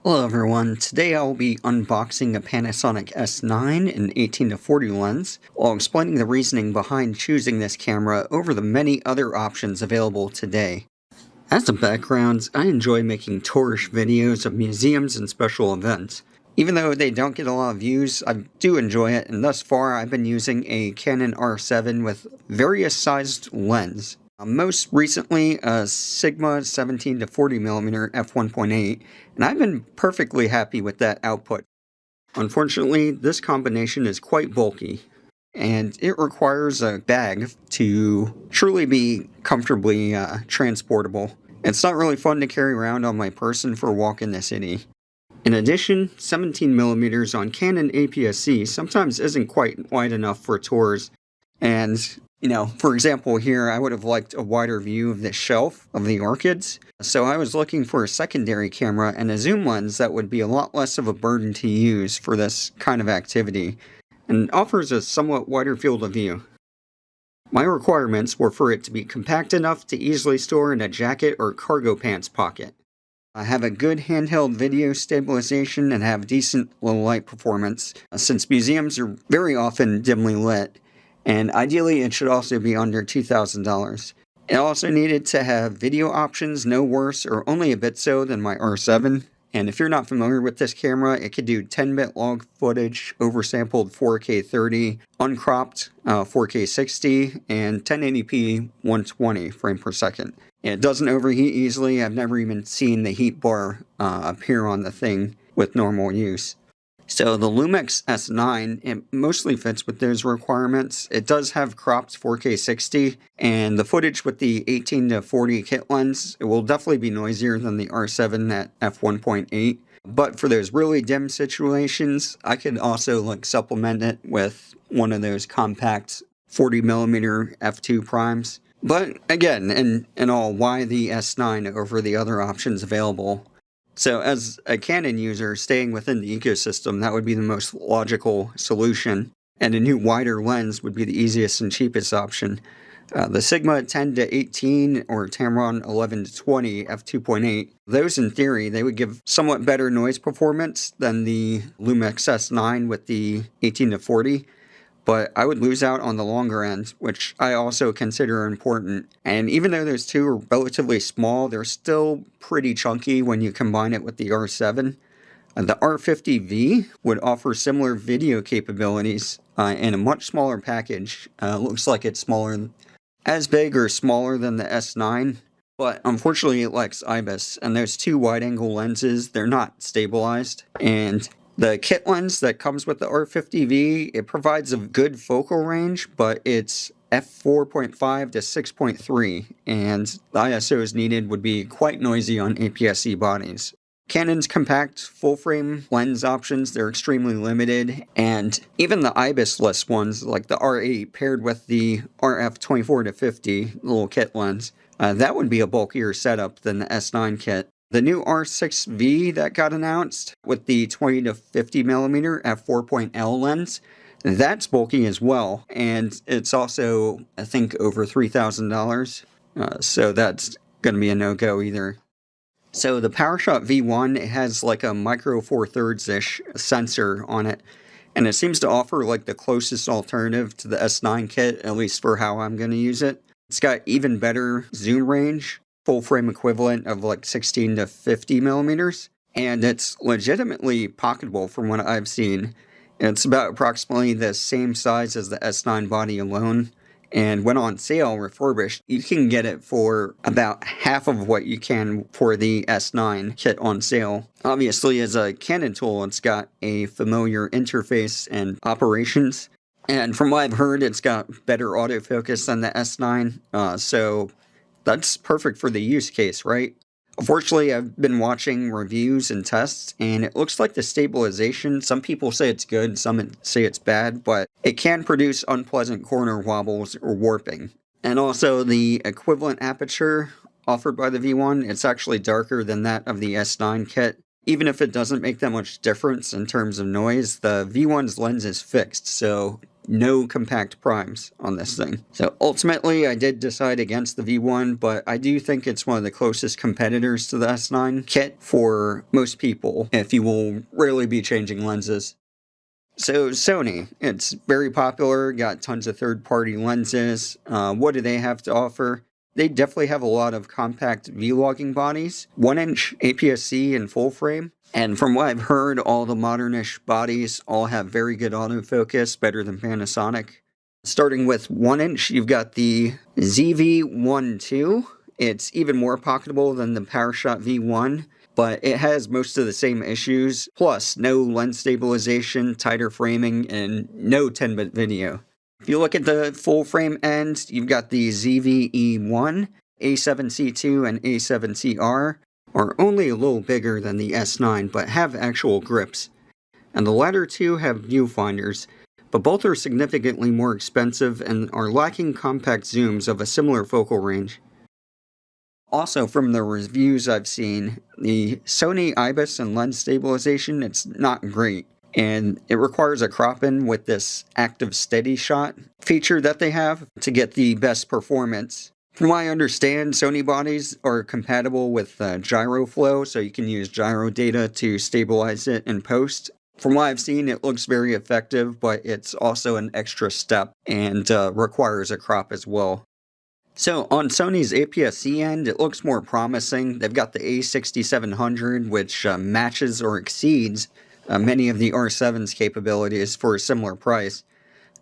Hello everyone, today I will be unboxing a Panasonic S9 in 18-40 lens, while explaining the reasoning behind choosing this camera over the many other options available today. As a background, I enjoy making tourish videos of museums and special events. Even though they don't get a lot of views, I do enjoy it, and thus far I've been using a Canon R7 with various sized lens. Most recently, a Sigma 17-40mm f1.8, and I've been perfectly happy with that output. Unfortunately, this combination is quite bulky, and it requires a bag to truly be comfortably transportable. It's not really fun to carry around on my person for a walk in the city. In addition, 17mm on Canon APS-C sometimes isn't quite wide enough for tours, and for example here, I would have liked a wider view of the shelf of the orchids, so I was looking for a secondary camera and a zoom lens that would be a lot less of a burden to use for this kind of activity, and offers a somewhat wider field of view. My requirements were for it to be compact enough to easily store in a jacket or cargo pants pocket. I have a good handheld video stabilization and have decent low light performance, since museums are very often dimly lit. And ideally, it should also be under $2,000. It also needed to have video options no worse or only a bit so than my R7. And if you're not familiar with this camera, it could do 10-bit log footage, oversampled 4K 30, uncropped 4K 60, and 1080p 120 frame per second. It doesn't overheat easily. I've never even seen the heat bar appear on the thing with normal use. So the Lumix S9, it mostly fits with those requirements. It does have cropped 4K 60, and the footage with the 18-40 kit lens, it will definitely be noisier than the R7 at f1.8. But for those really dim situations, I could also supplement it with one of those compact 40mm f2 primes. But again, in all, why the S9 over the other options available? So as a Canon user, staying within the ecosystem, that would be the most logical solution, and a new wider lens would be the easiest and cheapest option. The Sigma 10-18 or Tamron 11-20 f2.8, those in theory, they would give somewhat better noise performance than the Lumix S9 with the 18-40, but I would lose out on the longer end, which I also consider important. And even though those two are relatively small, they're still pretty chunky when you combine it with the R7. The R50V would offer similar video capabilities in a much smaller package. Looks like it's as big or smaller than the S9, but unfortunately it lacks IBIS, and those two wide-angle lenses, they're not stabilized. And the kit lens that comes with the R50V, it provides a good focal range, but it's f4.5 to 6.3, and the ISOs needed would be quite noisy on APS-C bodies. Canon's compact full-frame lens options, they're extremely limited, and even the IBIS-less ones, like the R8 paired with the RF24-50 little kit lens, that would be a bulkier setup than the S9 kit. The new R6V that got announced with the 20-50mm f4.L lens, that's bulky as well, and it's also, I think, over $3,000, so that's going to be a no-go either. So the PowerShot V1, it has a micro 4/3-ish sensor on it, and it seems to offer the closest alternative to the S9 kit, at least for how I'm going to use it. It's got even better zoom range, full frame equivalent of 16-50mm, and it's legitimately pocketable from what I've seen. It's about approximately the same size as the S9 body alone, and when on sale refurbished, you can get it for about half of what you can for the S9 kit on sale. Obviously, as a Canon tool, it's got a familiar interface and operations, and from what I've heard, it's got better autofocus than the S9, so that's perfect for the use case, right? Unfortunately, I've been watching reviews and tests, and it looks like the stabilization, some people say it's good, some say it's bad, but it can produce unpleasant corner wobbles or warping. And also, the equivalent aperture offered by the V1, it's actually darker than that of the S9 kit. Even if it doesn't make that much difference in terms of noise, the V1's lens is fixed, so no compact primes on this thing. So ultimately, I did decide against the V1, but I do think it's one of the closest competitors to the S9 kit for most people if you will really be changing lenses. So Sony, it's very popular, got tons of third-party lenses. What do they have to offer? They definitely have a lot of compact vlogging bodies, 1-inch APS-C and full frame. And from what I've heard, all the modernish bodies all have very good autofocus, better than Panasonic. Starting with 1-inch, you've got the ZV-12. It's even more pocketable than the PowerShot V1. But it has most of the same issues, plus no lens stabilization, tighter framing, and no 10-bit video. If you look at the full frame end, you've got the ZV-E1, A7C2, and A7CR, are only a little bigger than the S9, but have actual grips. And the latter two have viewfinders, but both are significantly more expensive and are lacking compact zooms of a similar focal range. Also, from the reviews I've seen, the Sony IBIS and lens stabilization, it's not great. And it requires a crop-in with this active steady shot feature that they have to get the best performance. From what I understand, Sony bodies are compatible with gyro flow, so you can use gyro data to stabilize it in post. From what I've seen, it looks very effective, but it's also an extra step and requires a crop as well. So on Sony's APS-C end, it looks more promising. They've got the A6700, which matches or exceeds many of the R7's capabilities for a similar price.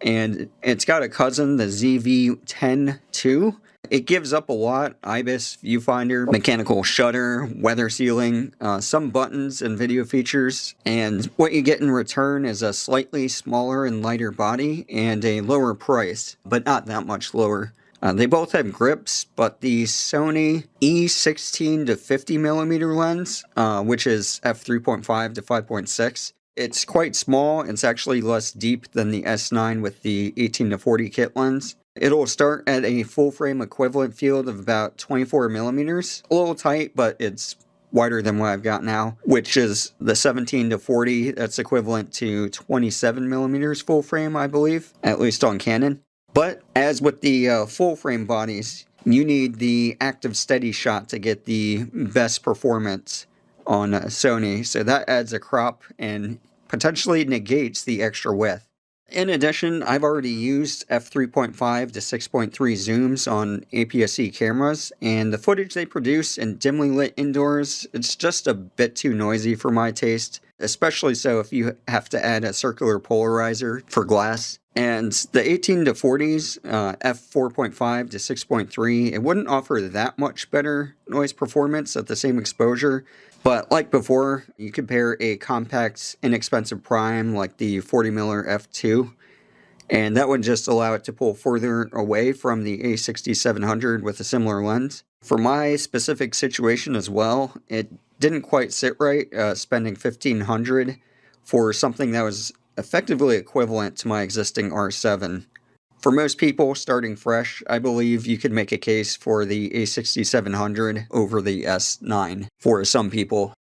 And it's got a cousin, the ZV-10-2. It gives up a lot: IBIS, viewfinder, mechanical shutter, weather sealing, some buttons and video features. And what you get in return is a slightly smaller and lighter body and a lower price, but not that much lower. They both have grips, but the Sony E16 to 50mm lens, which is f3.5 to 5.6, it's quite small. It's actually less deep than the S9 with the 18 to 40 kit lens. It'll start at a full frame equivalent field of about 24mm, a little tight, but it's wider than what I've got now, which is the 17 to 40. That's equivalent to 27mm full frame, I believe, at least on Canon. But as with the full frame bodies, you need the active steady shot to get the best performance on Sony. So that adds a crop and potentially negates the extra width. In addition, I've already used f3.5 to 6.3 zooms on APS-C cameras, and the footage they produce in dimly lit indoors, it's just a bit too noisy for my taste, especially so if you have to add a circular polarizer for glass. And the 18 to 40s, f4.5 to 6.3, it wouldn't offer that much better noise performance at the same exposure. But like before, you compare a compact, inexpensive prime like the 40mm f2, and that would just allow it to pull further away from the A6700 with a similar lens. For my specific situation as well, it didn't quite sit right, spending $1,500 for something that was effectively equivalent to my existing R7. For most people starting fresh, I believe you could make a case for the A6700 over the S9 for some people.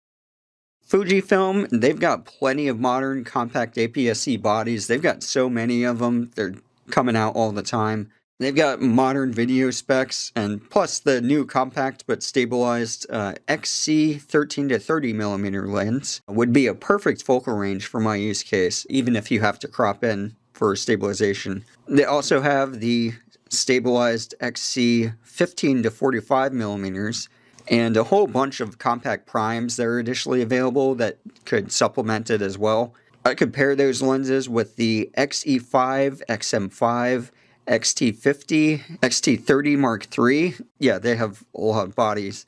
Fujifilm, they've got plenty of modern compact APS-C bodies. They've got so many of them. They're coming out all the time. They've got modern video specs, and plus the new compact but stabilized XC 13 to 30mm lens would be a perfect focal range for my use case, even if you have to crop in for stabilization. They also have the stabilized XC 15 to 45mm and a whole bunch of compact primes that are additionally available that could supplement it as well. I could pair those lenses with the XE5, XM5, XT50, XT30 Mark III. Yeah, they have a lot of bodies.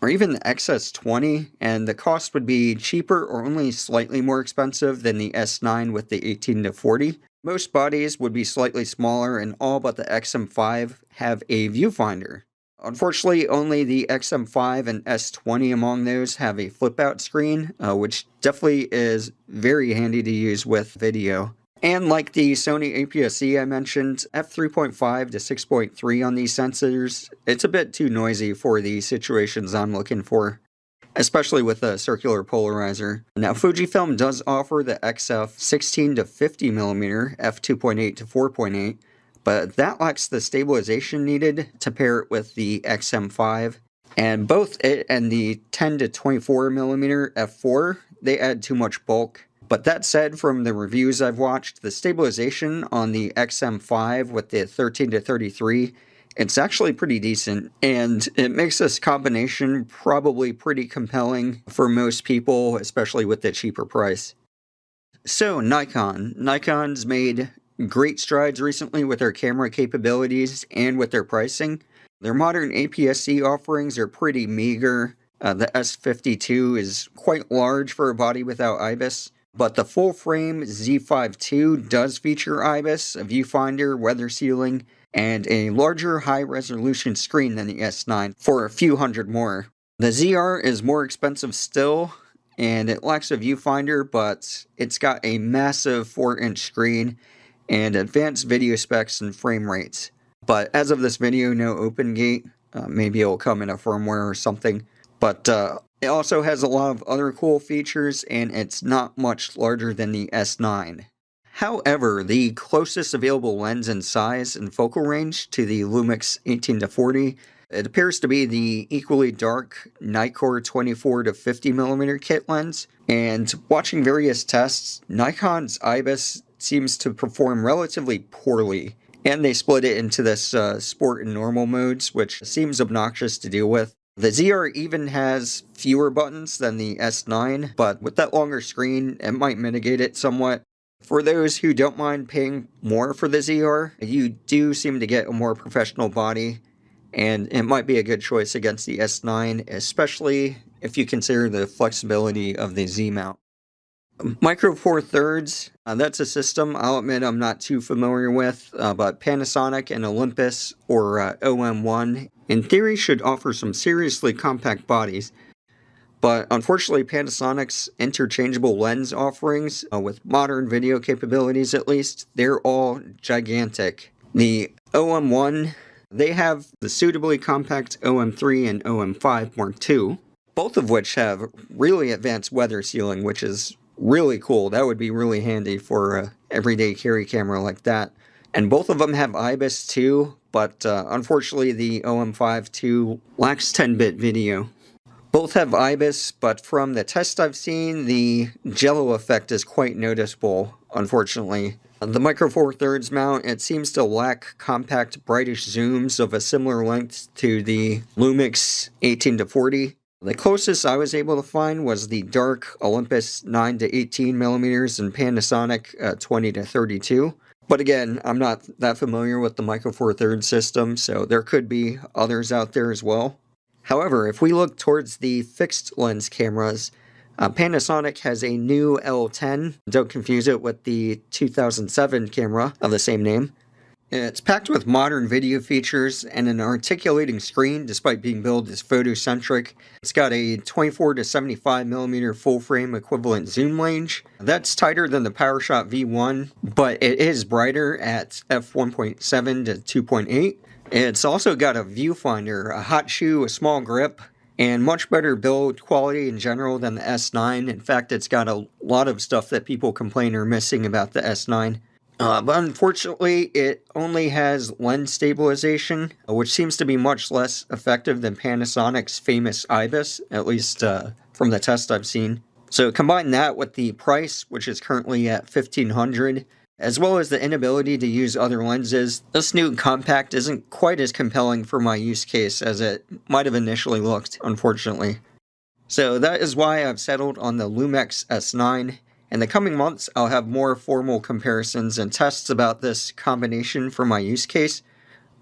Or even the XS20, and the cost would be cheaper or only slightly more expensive than the S9 with the 18 to 40. Most bodies would be slightly smaller, and all but the XM5 have a viewfinder. Unfortunately, only the XM5 and S20 among those have a flip-out screen, which definitely is very handy to use with video. And like the Sony APS-C I mentioned, f3.5 to 6.3 on these sensors, it's a bit too noisy for the situations I'm looking for. especially with a circular polarizer. Now, Fujifilm does offer the XF 16 to 50mm f2.8 to 4.8, but that lacks the stabilization needed to pair it with the XM5. And both it and the 10 to 24mm f4, they add too much bulk. But that said, from the reviews I've watched, the stabilization on the XM5 with the 13 to 33, it's actually pretty decent, and it makes this combination probably pretty compelling for most people, especially with the cheaper price. So, Nikon. Nikon's made great strides recently with their camera capabilities and with their pricing. Their modern APS-C offerings are pretty meager. The S52 is quite large for a body without IBIS, but the full-frame Z5 II does feature IBIS, a viewfinder, weather sealing, and a larger high-resolution screen than the S9 for a few hundred more. The ZR is more expensive still, and it lacks a viewfinder, but it's got a massive 4-inch screen and advanced video specs and frame rates. But as of this video, no OpenGate. Maybe it'll come in a firmware or something. But it also has a lot of other cool features, and it's not much larger than the S9. However, the closest available lens in size and focal range to the Lumix 18 to 40, it appears to be the equally dark Nikkor 24 to 50mm kit lens. And watching various tests, Nikon's IBIS seems to perform relatively poorly. And they split it into this sport and normal modes, which seems obnoxious to deal with. The ZR even has fewer buttons than the S9, but with that longer screen, it might mitigate it somewhat. For those who don't mind paying more for the ZR, you do seem to get a more professional body, and it might be a good choice against the S9, especially if you consider the flexibility of the Z mount. Micro Four Thirds, that's a system I'll admit I'm not too familiar with, but Panasonic and Olympus, or OM1, in theory should offer some seriously compact bodies. But unfortunately, Panasonic's interchangeable lens offerings, with modern video capabilities at least, they're all gigantic. The OM1, they have the suitably compact OM3 and OM5 Mark II, both of which have really advanced weather sealing, which is really cool. That would be really handy for an everyday carry camera like that. And both of them have IBIS too, but unfortunately the OM5 II lacks 10-bit video. Both have IBIS, but from the test I've seen, the jello effect is quite noticeable, unfortunately. The Micro Four Thirds mount, it seems to lack compact, brightish zooms of a similar length to the Lumix 18 to 40. The closest I was able to find was the dark Olympus 9 to 18mm and Panasonic 20 to 32. But again, I'm not that familiar with the Micro Four Thirds system, so there could be others out there as well. However, if we look towards the fixed lens cameras, Panasonic has a new L10. Don't confuse it with the 2007 camera of the same name. It's packed with modern video features and an articulating screen despite being billed as photocentric. It's got a 24 to 75mm full-frame equivalent zoom range. That's tighter than the PowerShot V1, but it is brighter at f1.7 to 2.8. It's also got a viewfinder, a hot shoe, a small grip, and much better build quality in general than the S9. In fact, it's got a lot of stuff that people complain are missing about the S9. But unfortunately, it only has lens stabilization, which seems to be much less effective than Panasonic's famous IBIS, at least from the test I've seen. So combine that with the price, which is currently at $1,500, as well as the inability to use other lenses, this new compact isn't quite as compelling for my use case as it might have initially looked, unfortunately. So that is why I've settled on the Lumix S9. In the coming months, I'll have more formal comparisons and tests about this combination for my use case.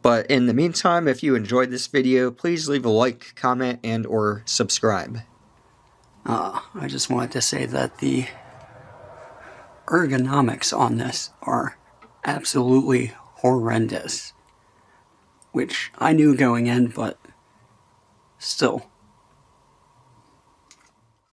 But in the meantime, if you enjoyed this video, please leave a like, comment, and or subscribe. I just wanted to say that the ergonomics on this are absolutely horrendous. Which I knew going in, but still.